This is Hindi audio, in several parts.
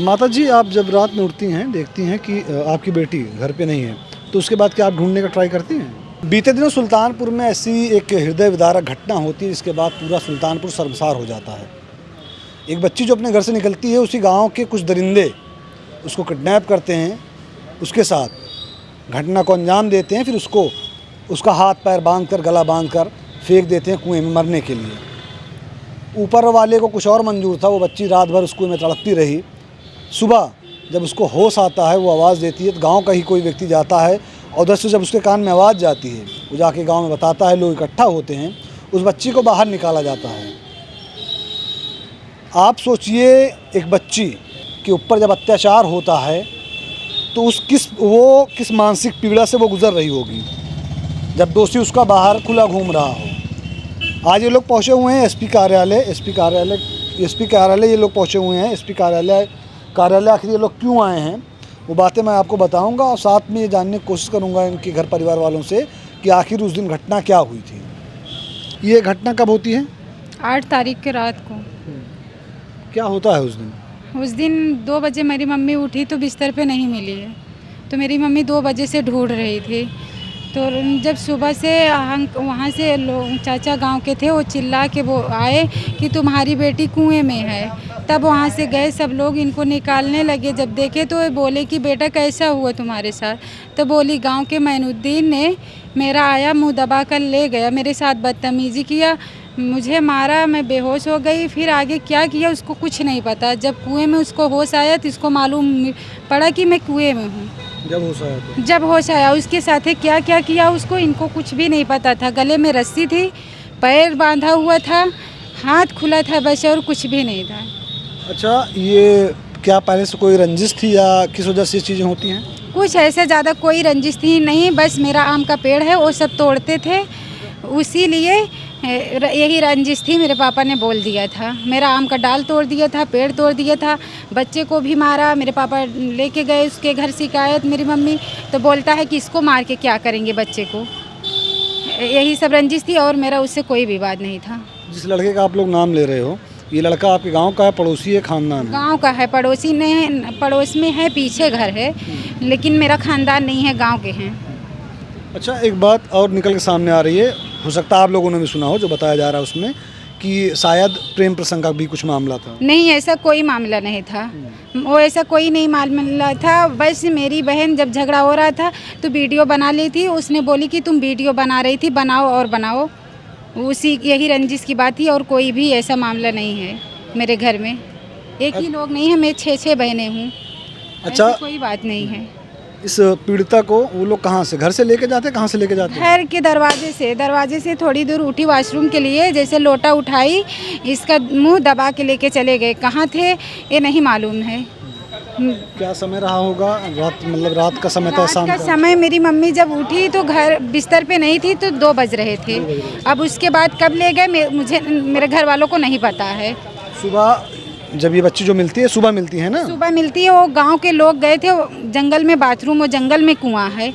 माता जी, आप जब रात में उठती हैं, देखती हैं कि आपकी बेटी घर पे नहीं है, तो उसके बाद क्या आप ढूंढने का ट्राई करती हैं? बीते दिनों सुल्तानपुर में ऐसी एक हृदय विदारक घटना होती है जिसके बाद पूरा सुल्तानपुर शर्मसार हो जाता है। एक बच्ची जो अपने घर से निकलती है, उसी गांव के कुछ दरिंदे उसको किडनैप करते हैं, उसके साथ घटना को अंजाम देते हैं, फिर उसको उसका हाथ पैर बांध कर, गला बांध कर फेंक देते हैं कुएँ में मरने के लिए। ऊपर वाले को कुछ और मंजूर था, वो बच्ची रात भर उस कुएँ में तड़पती रही। सुबह जब उसको होश आता है, वो आवाज़ देती है, तो गांव का ही कोई व्यक्ति जाता है और उधर से जब उसके कान में आवाज़ जाती है, वो जाके गांव में बताता है, लोग इकट्ठा होते हैं, उस बच्ची को बाहर निकाला जाता है। आप सोचिए, एक बच्ची के ऊपर जब अत्याचार होता है तो वो किस मानसिक पीड़ा से वो गुजर रही होगी जब दोषी उसका बाहर खुला घूम रहा हो। आज ये लोग पहुँचे हुए हैं एसपी कार्यालय ये लोग पहुँचे हुए हैं। एसपी कार्यालय आखिर ये लोग क्यों आए हैं, वो बातें मैं आपको बताऊंगा और साथ में ये जानने की कोशिश करूंगा इनके घर परिवार वालों से कि आखिर उस दिन घटना क्या हुई थी। ये घटना कब होती है? 8 तारीख के रात को। क्या होता है उस दिन? 2 बजे मेरी मम्मी उठी तो बिस्तर पे नहीं मिली है, तो मेरी मम्मी 2 बजे से ढूंढ रही थी। तो जब सुबह से वहाँ से लोग चाचा गांव के थे, वो चिल्ला के वो आए कि तुम्हारी बेटी कुएं में है। तब वहाँ से गए सब लोग, इनको निकालने लगे। जब देखे तो बोले कि बेटा कैसा हुआ तुम्हारे साथ? तो बोली गांव के मैनुद्दीन ने मेरा आया, मुंह दबा कर ले गया, मेरे साथ बदतमीज़ी किया, मुझे मारा, मैं बेहोश हो गई। फिर आगे क्या किया उसको कुछ नहीं पता। जब कुएं में उसको होश आया तो इसको मालूम पड़ा कि मैं कुएं में हूँ। जब होश आया उसके साथ क्या क्या किया उसको, इनको कुछ भी नहीं पता था। गले में रस्सी थी, पैर बांधा हुआ था, हाथ खुला था, बस और कुछ भी नहीं था। अच्छा, ये क्या पहले से कोई रंजिश थी या किस वजह से ये चीज़ें होती हैं? कुछ ऐसे ज़्यादा कोई रंजिश थी नहीं, बस मेरा आम का पेड़ है वो सब तोड़ते थे, उसी लिए यही रंजिश थी। मेरे पापा ने बोल दिया था, मेरा आम का डाल तोड़ दिया था, पेड़ तोड़ दिया था, बच्चे को भी मारा। मेरे पापा लेके गए उसके घर शिकायत, मेरी मम्मी तो बोलता है कि इसको मार के क्या करेंगे बच्चे को। यही सब रंजिश थी और मेरा उससे कोई विवाद नहीं था। जिस लड़के का आप लोग नाम ले रहे हो, ये लड़का आपके गांव का है, पड़ोसी है, खानदान है? गांव का है, पड़ोसी नहीं, पड़ोस में है, पीछे घर है, लेकिन मेरा खानदान नहीं है, गांव के हैं। अच्छा, एक बात और निकल के सामने आ रही है, हो सकता है आप लोगों ने भी सुना हो, जो बताया जा रहा है उसमें कि शायद प्रेम प्रसंग का भी कुछ मामला था। नहीं, ऐसा कोई मामला नहीं था, वो ऐसा कोई नहीं मामला था। बस मेरी बहन जब झगड़ा हो रहा था तो वीडियो बना ली थी, उसने बोली कि तुम वीडियो बना रही थी, बनाओ और बनाओ, उसी यही रंजिश की बात थी और कोई भी ऐसा मामला नहीं है मेरे घर में। एक ही लोग नहीं है, मैं 6 बहनें हूँ। अच्छा, कोई बात नहीं है। इस पीड़िता को वो लोग कहाँ से घर से लेके जाते हैं? कहाँ से लेके जाते हैं? घर के दरवाजे से थोड़ी दूर उठी वॉशरूम के लिए, जैसे लोटा उठाई, इसका मुंह दबा के लेके चले गए। कहाँ थे ये नहीं मालूम है। क्या समय रहा होगा? रात का समय था, शाम का का समय। मेरी मम्मी जब उठी तो घर बिस्तर पे नहीं थी, तो 2 बज रहे थे। अब उसके बाद कब ले गए मुझे, मेरे घर वालों को नहीं पता है। सुबह जब ये बच्ची जो मिलती है, सुबह मिलती है ना? सुबह मिलती है। वो गांव के लोग गए थे, जंगल में बाथरूम, वो जंगल में कुआं है,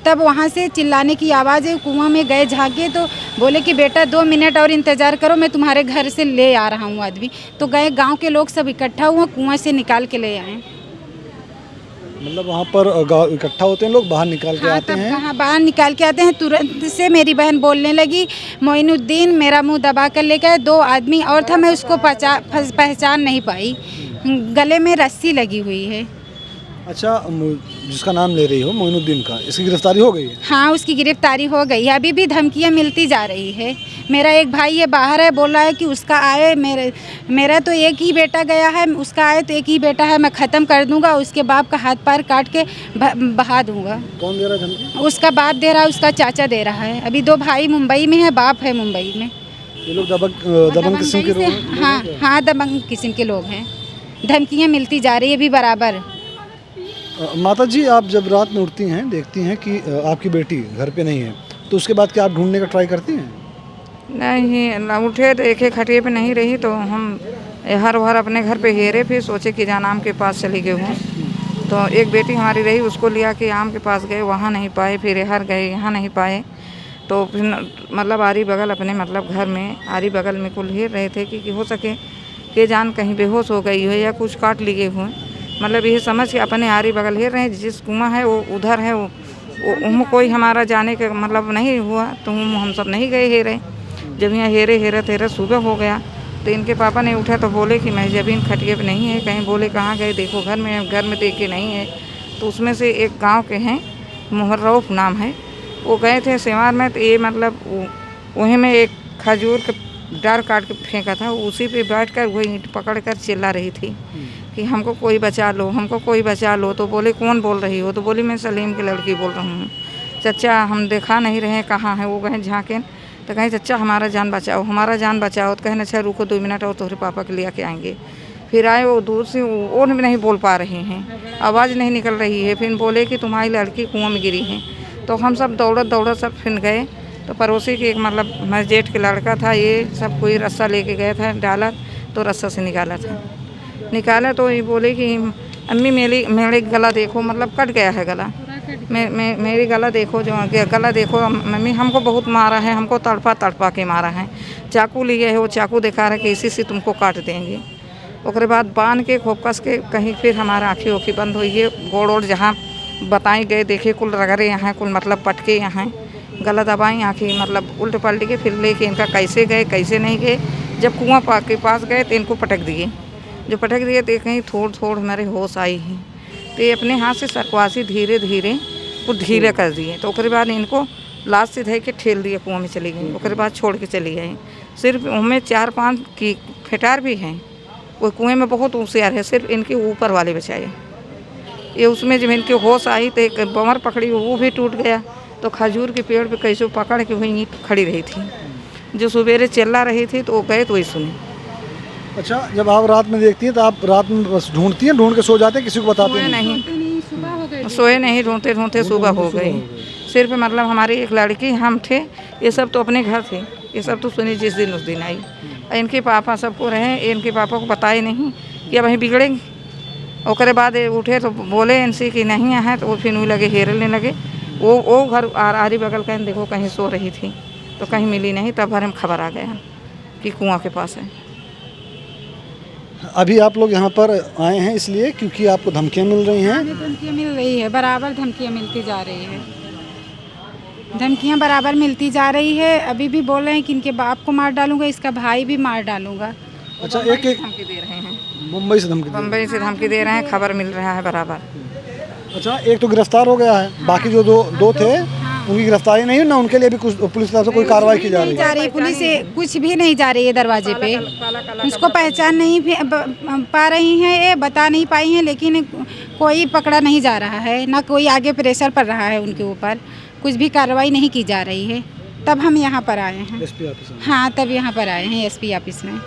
तब वहाँ से चिल्लाने की आवाज़ है। कुआं में गए, झाँके तो बोले कि बेटा 2 मिनट और इंतज़ार करो, मैं तुम्हारे घर से ले आ रहा हूँ आदमी। तो गए, गांव के लोग सब इकट्ठा हुआ, कुआं से निकाल के ले आए। मतलब वहाँ पर इकट्ठा होते हैं लोग, बाहर निकाल के आते हैं। हाँ, बाहर निकाल के आते हैं। तुरंत से मेरी बहन बोलने लगी, मोइनुद्दीन मेरा मुंह दबा कर ले गए, 2 आदमी और था, मैं उसको पहचान नहीं पाई, गले में रस्सी लगी हुई है। अच्छा, जिसका नाम ले रही हो मोइनुद्दीन का, इसकी गिरफ्तारी हो गई है? हाँ, उसकी गिरफ्तारी हो गई है। अभी भी धमकियाँ मिलती जा रही है। मेरा एक भाई ये बाहर है, बोल रहा है कि उसका आए, मेरा तो एक ही बेटा गया है, उसका आए तो एक ही बेटा है, मैं ख़त्म कर दूंगा, उसके बाप का हाथ पैर काट के बहा दूंगा। कौन दे रहा है धमकी? उसका बाप दे रहा है, उसका चाचा दे रहा है। अभी 2 भाई मुंबई में है, बाप है मुंबई में। ये लोग दबंग किस्म के लोग? हाँ, दबंग किस्म के लोग हैं। धमकियाँ मिलती जा रही है अभी बराबर। माता जी, आप जब रात में उठती हैं, देखती हैं कि आपकी बेटी घर पे नहीं है, तो उसके बाद क्या आप ढूंढने का ट्राई करती हैं? नहीं, उठे तो एक खटिए पे नहीं रही, तो हम हर भर अपने घर पे हेरे, फिर सोचे कि जान आम के पास चली गई हूँ। तो एक बेटी हमारी रही, उसको लिया कि आम के पास गए, वहाँ नहीं पाए, फिर हर गए, यहाँ नहीं पाए। तो फिर मतलब आरी बगल अपने मतलब घर में आरी बगल में कुल हेर रहे थे कि हो सके कि जान कहीं बेहोश हो गई हो या कुछ काट लिए हुए, मतलब ये समझ के अपने आरी बगल हेर रहे हैं, जिस कुआं है वो उधर है, वो कोई हमारा जाने का मतलब नहीं हुआ, तो हम सब नहीं गए हेरे। जब यहाँ हेरे हेरत हेरत सुबह हो गया तो इनके पापा ने उठा तो बोले कि मैं जबीन खटिए पे नहीं है, कहीं बोले कहाँ गए, देखो घर में देखे नहीं है। तो उसमें से एक गांव के हैं, मुहर्रफ नाम है, वो गए थे सेवार में, तो ये मतलब वहीं में एक खजूर का डार काट के फेंका था, उसी पे बैठ कर वही ईंट पकड़ कर चिल्ला रही थी कि हमको कोई बचा लो, हमको कोई बचा लो। तो बोले कौन बोल रही हो? तो बोली मैं सलीम की लड़की बोल रही हूँ। चचा हम देखा नहीं रहे कहाँ है। वो कहें झाँकें तो कहें चचा हमारा जान बचाओ, हमारा जान बचाओ। तो कहें अच्छा रुको 2 मिनट और तुम्हारे पापा के लिए आके आएंगे। फिर आए, वो दूर से वो नहीं बोल पा रहे हैं, आवाज़ नहीं निकल रही है। फिर बोले कि तुम्हारी लड़की कुआं में गिरी है। तो हम सब दौड़त सब फिर गए। तो पड़ोसी के एक मतलब मेरे जेठ के लड़का था, ये सब कोई रस्सा लेके गया था, डाला तो रस्सा से निकाला तो ये बोले कि अम्मी मेरे गला देखो, मतलब कट गया है गला, मेरी गला देखो, जो गला देखो मम्मी, हमको बहुत मारा है, हमको तड़पा के मारा है, चाकू लिए है, वो चाकू दिखा रहा है कि इसी से तुमको काट देंगे। उसके बाद बांध के खूब कस के कहीं फिर हमारा आँखी बंद हुई है, गोड़ ओड़ जहाँ बताए गए देखे कुल रगड़े यहाँ, कुल मतलब पटके यहाँ, गला दबाई, आँखी मतलब उल्ट पलट के फिर लेके इनका कैसे गए कैसे नहीं गए। जब कुआं के पास गए तो इनको पटक दिए, जो पटक दिए तो कहीं थोड़ हमारे होश आई है, तो ये अपने हाथ से सरकवासी धीरे धीरे कुछ ढीले कर दिए। तो उसके बाद इनको लाश से धै के ठेल दिए, कुआं में चली गई। उसके बाद छोड़ के चली गई। सिर्फ उनमें 4-5 की फेटार भी हैं, वो कुएं में बहुत होशियार है, सिर्फ इनके ऊपर वाले बचाए। ये उसमें जब इनके होश आई तो एक बमर पकड़ी, वो भी टूट गया। तो खजूर के पेड़ पे कैसे पकड़ के वहीं खड़ी रही थी, जो सवेरे चिल्ला रही थी, तो वो गए तो वही सुनी। अच्छा, जब आप रात में देखती हैं तो आप रात में बस ढूंढती हैं, ढूंढ के सो जाते हैं, किसी को बताते सोए नहीं? नहीं, सोए नहीं, ढूंढते सुबह हो गई। सिर्फ मतलब हमारी एक लड़की, हम थे, ये सब तो अपने घर थे, ये सब तो सुनी जिस दिन उस दिन आई। इनके पापा सबको रहे, इनके पापा को पता ही नहीं कि अब वहीं बिगड़ेंगे। उसके बाद उठे तो बोले इनसे कि नहीं है, तो वो फिर वही लगे हेरने लगे। वो घर आरी बगल कहीं देखो कहीं सो रही थी, तो कहीं मिली नहीं। तब भर में खबर आ गया कि कुआं के पास है। अभी आप लोग यहाँ पर आए हैं इसलिए क्योंकि आपको धमकियाँ मिल रही हैं? धमकियाँ मिल रही है, बराबर धमकियाँ मिलती जा रही है, धमकियाँ बराबर मिलती जा रही है। अभी भी बोल रहे हैं कि इनके बाप को मार डालूंगा, इसका भाई भी मार डालूंगा। अच्छा, एक धमकी दे रहे हैं, मुंबई से धमकी दे रहे हैं, खबर मिल रहा है बराबर। अच्छा, एक तो गिरफ्तार हो गया है, बाकी जो दो थे उनकी गिरफ्तारी नहीं हुई ना, उनके लिए भी कुछ पुलिस की तरफ से कोई कार्रवाई की जा रही है? पुलिस कुछ भी नहीं जा रही है दरवाजे पे, उसको पहचान नहीं पा रही हैं, ये बता नहीं पाई हैं, लेकिन कोई पकड़ा नहीं जा रहा है, ना कोई आगे प्रेशर पड़ रहा है उनके ऊपर, कुछ भी कार्रवाई नहीं की जा रही है। तब हम यहाँ पर आए हैं, एसपी ऑफिस में। हाँ, तब यहाँ पर आए हैं एसपी ऑफिस में।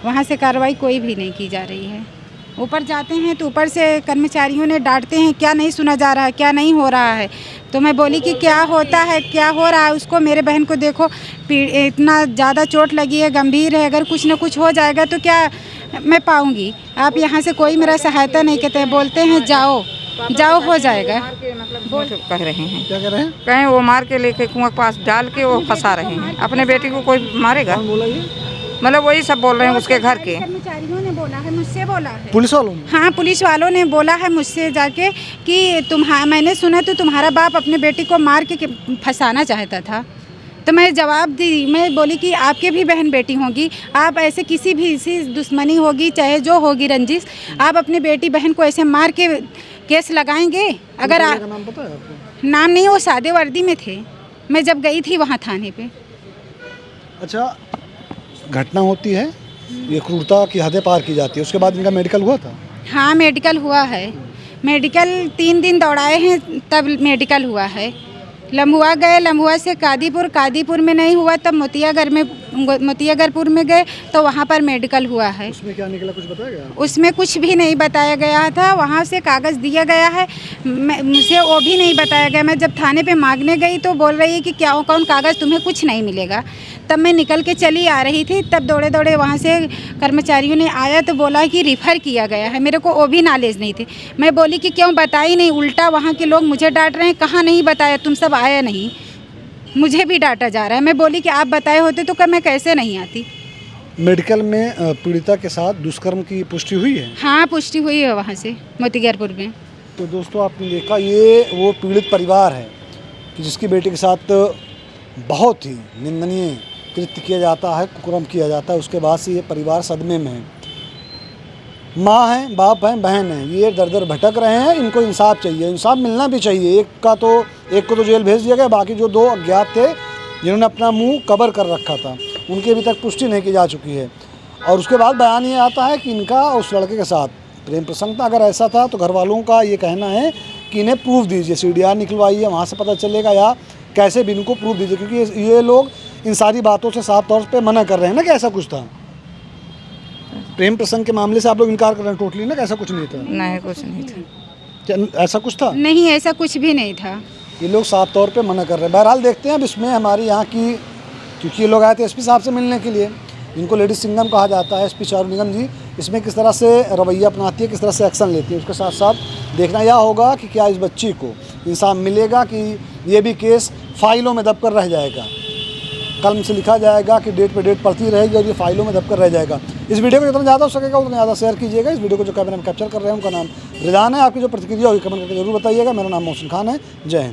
वहाँ से कार्रवाई कोई भी नहीं की जा रही है। ऊपर जाते हैं तो ऊपर से कर्मचारियों ने डांटते हैं, क्या नहीं सुना जा रहा है, क्या नहीं हो रहा है। तो मैं बोली कि क्या होता है, क्या हो रहा है। उसको, मेरे बहन को देखो, इतना ज़्यादा चोट लगी है, गंभीर है, अगर कुछ ना कुछ हो जाएगा तो क्या मैं पाऊँगी। आप यहाँ से कोई मेरा सहायता नहीं करते हैं, बोलते हैं जाओ हो जाएगा। कह रहे हैं, क्या कह रहे हैं? कहें वो मार के लेके कुआं के पास डाल के वो फंसा रहे हैं। अपने बेटी को कोई मारेगा? बोला ये? मतलब वही सब बोल रहे हैं उसके घर के कर्मचारियों ने बोला है, मुझसे बोला है, पुलिस वालों ने? हाँ, पुलिस वालों ने बोला है मुझसे जाके कि मैंने सुना तो तुम्हारा बाप अपने बेटी को मार के फंसाना चाहता था। तो मैं जवाब दी, मैं बोली कि आपके भी बहन बेटी होगी, आप ऐसे किसी भी इसी दुश्मनी होगी, चाहे जो होगी रंजिश, आप अपने बेटी बहन को ऐसे मार के केस लगाएंगे? अगर नाम पता है आपको? नाम नहीं, वो सादे वर्दी में थे, मैं जब गई थी वहाँ थाने पे। अच्छा, घटना होती है, ये क्रूरता की हदें पार की जाती है, उसके बाद इनका मेडिकल हुआ था? हाँ, मेडिकल हुआ है, मेडिकल 3 दिन दौड़ाए हैं तब मेडिकल हुआ है। लम्हुआ गए, लम्हुआ से कादीपुर में नहीं हुआ, तब मोतियागरपुर में गए तो वहाँ पर मेडिकल हुआ है। उसमें क्या निकला, कुछ बताया गया? उसमें कुछ भी नहीं बताया गया था। वहाँ से कागज़ दिया गया है, मुझे वो भी नहीं बताया गया। मैं जब थाने पे मांगने गई तो बोल रही है कि क्या कौन कागज़, तुम्हें कुछ नहीं मिलेगा। तब मैं निकल के चली आ रही थी, तब दौड़े वहाँ से कर्मचारियों ने आया तो बोला कि रिफ़र किया गया है। मेरे को वो भी नॉलेज नहीं थी। मैं बोली कि क्यों बताई नहीं, उल्टा वहाँ के लोग मुझे डांट रहे हैं, कहाँ नहीं बताया, तुम सब आया नहीं। मुझे भी डांटा जा रहा है। मैं बोली कि आप बताए होते तो मैं कैसे नहीं आती। मेडिकल में पीड़िता के साथ दुष्कर्म की पुष्टि हुई है। हाँ, पुष्टि हुई है वहाँ से मोतीगरपुर में। तो दोस्तों आपने देखा ये वो पीड़ित परिवार है कि जिसकी बेटी के साथ बहुत ही निंदनीय कृत्य किया जाता है, कुकर्म किया जाता है। उसके बाद से ये परिवार सदमे में है। माँ हैं, बाप हैं, बहन हैं, ये दर दर भटक रहे हैं। इनको इंसाफ चाहिए, इंसाफ मिलना भी चाहिए। एक को तो जेल भेज दिया गया, बाकी जो 2 अज्ञात थे जिन्होंने अपना मुंह कवर कर रखा था उनकी अभी तक पुष्टि नहीं की जा चुकी है। और उसके बाद बयान ये आता है कि इनका उस लड़के के साथ प्रेम प्रसंग था। अगर ऐसा था तो घर वालों का ये कहना है कि इन्हें प्रूफ दीजिए, CDR निकलवाइए, वहाँ से पता चलेगा, या कैसे भी इनको प्रूफ दीजिए, क्योंकि ये लोग इन सारी बातों से साफ तौर पे मना कर रहे हैं ना कि ऐसा कुछ था। प्रेम प्रसंग के मामले से आप लोग इनकार कर रहे हैं टोटली ना कि ऐसा कुछ नहीं था? नहीं, कुछ नहीं था। क्या ऐसा कुछ था? नहीं, ऐसा कुछ भी नहीं था। ये लोग साफ तौर पे मना कर रहे हैं। बहरहाल देखते हैं अब इसमें हमारी यहाँ की, क्योंकि ये लोग आए थे SP साहब से मिलने के लिए, इनको लेडीज सिंघम कहा जाता है, SP चारू निगम जी, इसमें किस तरह से रवैया अपनाती है, किस तरह से एक्शन लेती है। उसके साथ साथ देखना यह होगा कि क्या इस बच्ची को इंसाफ मिलेगा कि ये भी केस फाइलों में दबकर रह जाएगा, कलम से लिखा जाएगा कि डेट पे डेट पड़ती रहेगी और ये फाइलों में दबकर रह जाएगा। इस वीडियो को जितना ज़्यादा हो सकेगा उतना ज़्यादा शेयर कीजिएगा। इस वीडियो को जो कैमरा में कैप्चर कर रहे हैं उनका नाम रिजान है। आपकी जो प्रतिक्रिया होगी कमेंट करके जरूर बताइएगा। मेरा नाम मोहसिन खान है। जय हिंद।